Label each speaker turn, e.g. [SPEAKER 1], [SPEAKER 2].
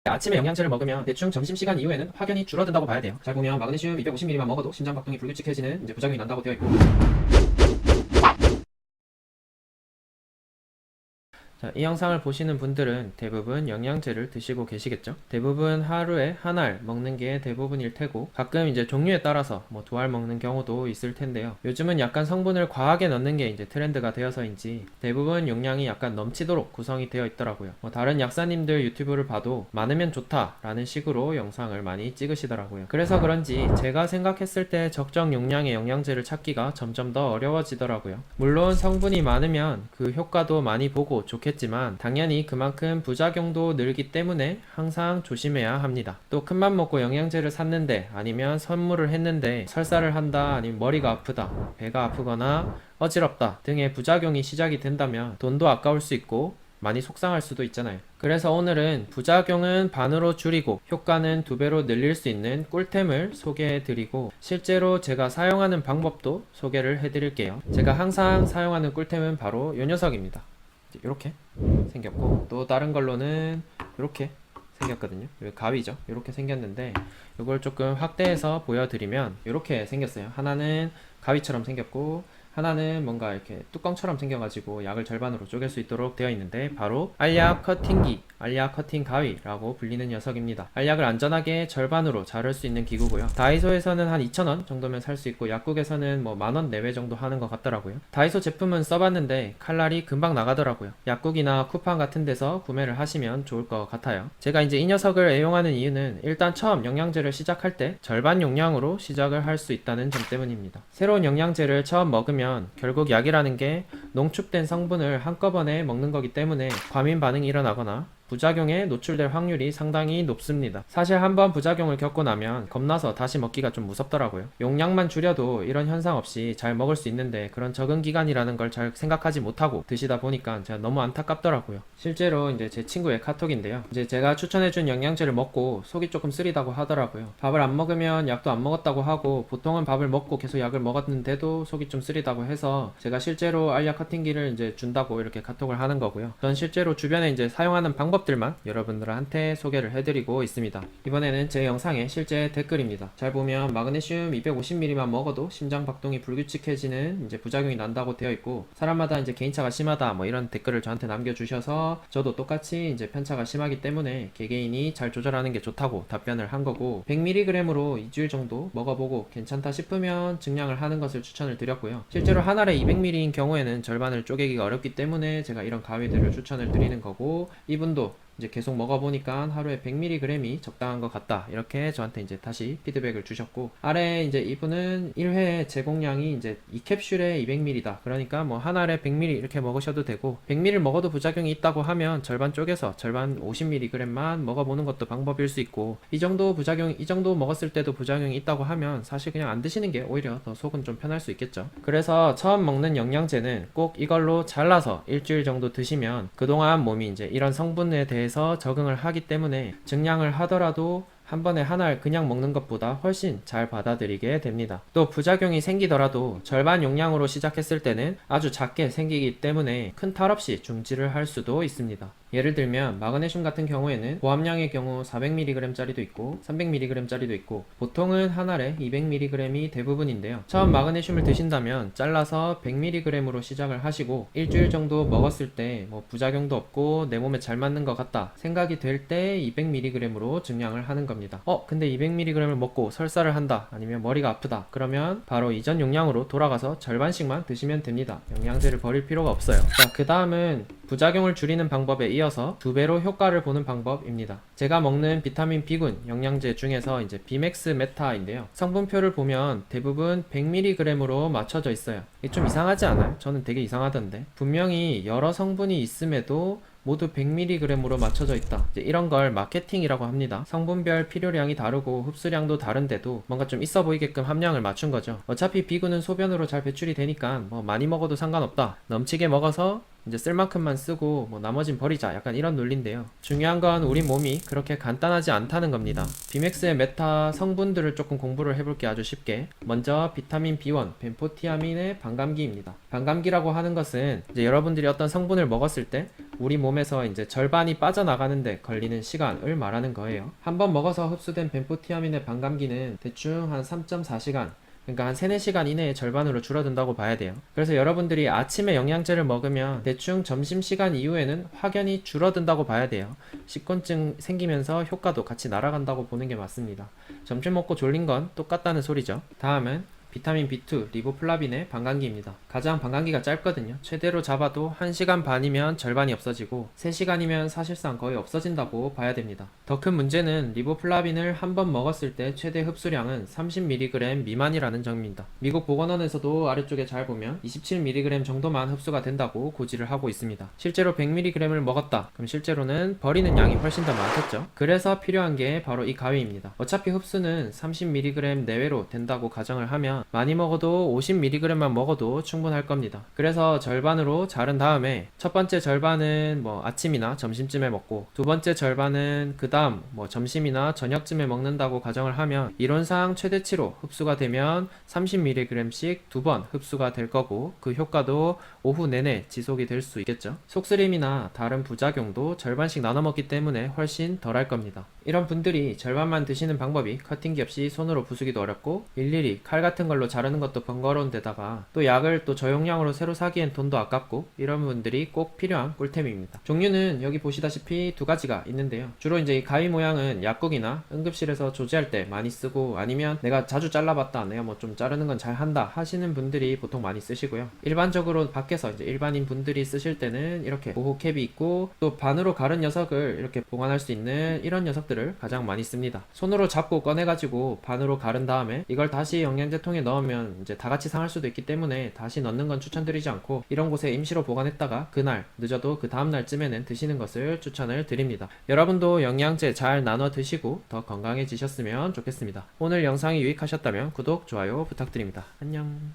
[SPEAKER 1] 아침에 영양제를 먹으면 대충 점심시간 이후에는 확연히 줄어든다고 봐야 돼요. 잘 보면 마그네슘 250mg만 먹어도 심장 박동이 불규칙해지는 부작용이 난다고 되어 있고, 자, 이 영상을 보시는 분들은 대부분 영양제를 드시고 계시겠죠? 대부분 하루에 한 알 먹는 게 대부분일 테고, 가끔 이제 종류에 따라서 뭐 두 알 먹는 경우도 있을 텐데요. 요즘은 약간 성분을 과하게 넣는 게 이제 트렌드가 되어서인지 대부분 용량이 약간 넘치도록 구성이 되어 있더라고요. 다른 약사님들 유튜브를 봐도 많으면 좋다라는 식으로 영상을 많이 찍으시더라고요. 그래서 그런지 제가 생각했을 때 적정 용량의 영양제를 찾기가 점점 더 어려워지더라고요. 물론 성분이 많으면 그 효과도 많이 보고 좋겠지만 당연히 그만큼 부작용도 늘기 때문에 항상 조심해야 합니다. 또 큰맘 먹고 영양제를 샀는데, 아니면 선물을 했는데 설사를 한다, 아니면 머리가 아프다, 배가 아프거나 어지럽다 등의 부작용이 시작이 된다면 돈도 아까울 수 있고 많이 속상할 수도 있잖아요. 그래서 오늘은 부작용은 반으로 줄이고 효과는 2배로 늘릴 수 있는 꿀템을 소개해 드리고, 실제로 제가 사용하는 방법도 소개를 해 드릴게요. 제가 항상 사용하는 꿀템은 바로 이 녀석입니다. 이렇게 생겼고, 또 다른 걸로는 이렇게 생겼거든요. 이거 가위죠. 이렇게 생겼는데, 이걸 조금 확대해서 보여드리면 이렇게 생겼어요. 하나는 가위처럼 생겼고, 하나는 뭔가 이렇게 뚜껑처럼 생겨가지고 약을 절반으로 쪼갤 수 있도록 되어 있는데, 바로 알약 커팅기, 알약 커팅 가위라고 불리는 녀석입니다. 알약을 안전하게 절반으로 자를 수 있는 기구고요. 다이소에서는 한 2,000원 정도면 살 수 있고, 약국에서는 뭐 10,000원 내외 정도 하는 것 같더라고요. 다이소 제품은 써봤는데 칼날이 금방 나가더라고요. 약국이나 쿠팡 같은 데서 구매를 하시면 좋을 것 같아요. 제가 이제 이 녀석을 애용하는 이유는 일단 처음 영양제를 시작할 때 절반 용량으로 시작을 할 수 있다는 점 때문입니다. 새로운 영양제를 처음 먹으면 결국 약이라는 게 농축된 성분을 한꺼번에 먹는 거기 때문에 과민 반응이 일어나거나 부작용에 노출될 확률이 상당히 높습니다. 사실 한번 부작용을 겪고 나면 겁나서 다시 먹기가 좀 무섭더라고요. 용량만 줄여도 이런 현상 없이 잘 먹을 수 있는데, 그런 적응 기간이라는 걸 잘 생각하지 못하고 드시다 보니까 제가 너무 안타깝더라고요. 실제로 이제 제 친구의 카톡인데요. 이제 제가 추천해준 영양제를 먹고 속이 조금 쓰리다고 하더라고요. 밥을 안 먹으면 약도 안 먹었다고 하고, 보통은 밥을 먹고 계속 약을 먹었는데도 속이 좀 쓰리다고 해서 제가 실제로 알약 커팅기를 이제 준다고 이렇게 카톡을 하는 거고요. 전 실제로 주변에 이제 사용하는 방법들만 여러분들한테 소개를 해드리고 있습니다. 이번에는 제 영상의 실제 댓글입니다. 잘 보면 마그네슘 250mg만 먹어도 심장 박동이 불규칙해지는 이제 부작용이 난다고 되어 있고, 사람마다 이제 개인차가 심하다 뭐 이런 댓글을 저한테 남겨주셔서 저도 똑같이 이제 편차가 심하기 때문에 개개인이 잘 조절하는 게 좋다고 답변을 한 거고, 100mg으로 2주일 정도 먹어보고 괜찮다 싶으면 증량을 하는 것을 추천을 드렸고요. 실제로 한 알에 200mg인 경우에는 절반을 쪼개기가 어렵기 때문에 제가 이런 가위들을 추천을 드리는 거고, 이분도 이제 계속 먹어보니까 하루에 100mg이 적당한 것 같다, 이렇게 저한테 이제 다시 피드백을 주셨고, 아래 이제 이분은 1회 제공량이 이제 2캡슐에 200ml다, 그러니까 뭐 한 알에 100ml 이렇게 먹으셔도 되고, 100ml 먹어도 부작용이 있다고 하면 절반 쪼개서 절반 50mg만 먹어보는 것도 방법일 수 있고, 이 정도 먹었을 때도 부작용이 있다고 하면 사실 그냥 안 드시는 게 오히려 더 속은 좀 편할 수 있겠죠. 그래서 처음 먹는 영양제는 꼭 이걸로 잘라서 일주일 정도 드시면 그동안 몸이 이제 이런 성분에 대해서 적응을 하기 때문에 증량을 하더라도 한 번에 한 알 그냥 먹는 것보다 훨씬 잘 받아들이게 됩니다. 또 부작용이 생기더라도 절반 용량으로 시작했을 때는 아주 작게 생기기 때문에 큰 탈 없이 중지를 할 수도 있습니다. 예를 들면 마그네슘 같은 경우에는 고함량의 경우 400mg 짜리도 있고 300mg 짜리도 있고, 보통은 한 알에 200mg이 대부분인데요. 처음 마그네슘을 드신다면 잘라서 100mg으로 시작을 하시고, 일주일 정도 먹었을 때 뭐 부작용도 없고 내 몸에 잘 맞는 것 같다 생각이 될 때 200mg으로 증량을 하는 겁니다. 근데 200mg을 먹고 설사를 한다, 아니면 머리가 아프다, 그러면 바로 이전 용량으로 돌아가서 절반씩만 드시면 됩니다. 영양제를 버릴 필요가 없어요. 자, 그 다음은 부작용을 줄이는 방법에 이어서 2배로 효과를 보는 방법입니다. 제가 먹는 비타민 B군 영양제 중에서 이제 비맥스 메타인데요. 성분표를 보면 대부분 100mg으로 맞춰져 있어요. 이게 좀 이상하지 않아요? 저는 되게 이상하던데. 분명히 여러 성분이 있음에도 모두 100mg으로 맞춰져 있다, 이제 이런 걸 마케팅이라고 합니다. 성분별 필요량이 다르고 흡수량도 다른데도 뭔가 좀 있어 보이게끔 함량을 맞춘 거죠. 어차피 B군은 소변으로 잘 배출이 되니까 뭐 많이 먹어도 상관없다, 넘치게 먹어서 이제 쓸 만큼만 쓰고 뭐 나머진 버리자, 약간 이런 논리인데요. 중요한 건 우리 몸이 그렇게 간단하지 않다는 겁니다. 비맥스의 메타 성분들을 조금 공부를 해볼게. 아주 쉽게. 먼저 비타민 B1 벤포티아민의 반감기입니다. 반감기라고 하는 것은 이제 여러분들이 어떤 성분을 먹었을 때 우리 몸에서 이제 절반이 빠져나가는데 걸리는 시간을 말하는 거예요. 한번 먹어서 흡수된 벤포티아민의 반감기는 대충 한 3.4시간, 그러니까 한 3, 4시간 이내에 절반으로 줄어든다고 봐야 돼요. 그래서 여러분들이 아침에 영양제를 먹으면 대충 점심시간 이후에는 확연히 줄어든다고 봐야 돼요. 식곤증 생기면서 효과도 같이 날아간다고 보는 게 맞습니다. 점심 먹고 졸린 건 똑같다는 소리죠. 다음은 비타민 B2 리보플라빈의 반감기입니다. 가장 반감기가 짧거든요. 최대로 잡아도 1시간 반이면 절반이 없어지고 3시간이면 사실상 거의 없어진다고 봐야 됩니다. 더 큰 문제는 리보플라빈을 한 번 먹었을 때 최대 흡수량은 30mg 미만이라는 점입니다. 미국 보건원에서도 아래쪽에 잘 보면 27mg 정도만 흡수가 된다고 고지를 하고 있습니다. 실제로 100mg을 먹었다. 그럼 실제로는 버리는 양이 훨씬 더 많겠죠. 그래서 필요한 게 바로 이 가위입니다. 어차피 흡수는 30mg 내외로 된다고 가정을 하면 많이 먹어도 50mg만 먹어도 충분할 겁니다. 그래서 절반으로 자른 다음에 첫 번째 절반은 뭐 아침이나 점심쯤에 먹고, 두 번째 절반은 그 다음 뭐 점심이나 저녁쯤에 먹는다고 가정을 하면 이론상 최대치로 흡수가 되면 30mg씩 두 번 흡수가 될 거고, 그 효과도 오후 내내 지속이 될 수 있겠죠. 속쓰림이나 다른 부작용도 절반씩 나눠 먹기 때문에 훨씬 덜 할 겁니다. 이런 분들이 절반만 드시는 방법이 커팅기 없이 손으로 부수기도 어렵고 일일이 칼 같은 걸로 자르는 것도 번거로운 데다가 또 약을 또 저용량으로 새로 사기엔 돈도 아깝고, 이런 분들이 꼭 필요한 꿀템입니다. 종류는 여기 보시다시피 두 가지가 있는데요. 주로 이제 이 가위 모양은 약국이나 응급실에서 조제할 때 많이 쓰고, 아니면 내가 자주 잘라봤다, 내가 뭐 좀 자르는 건 잘 한다 하시는 분들이 보통 많이 쓰시고요. 일반적으로 밖에서 이제 일반인 분들이 쓰실 때는 이렇게 보호 캡이 있고 또 반으로 가른 녀석을 이렇게 보관할 수 있는 이런 녀석들을 가장 많이 씁니다. 손으로 잡고 꺼내가지고 반으로 가른 다음에 이걸 다시 영양제통에 넣으면 이제 다 같이 상할 수도 있기 때문에 다시 넣는 건 추천드리지 않고, 이런 곳에 임시로 보관했다가 그날 늦어도 그 다음날쯤에는 드시는 것을 추천을 드립니다. 여러분도 영양제 잘 나눠 드시고 더 건강해지셨으면 좋겠습니다. 오늘 영상이 유익하셨다면 구독, 좋아요 부탁드립니다. 안녕.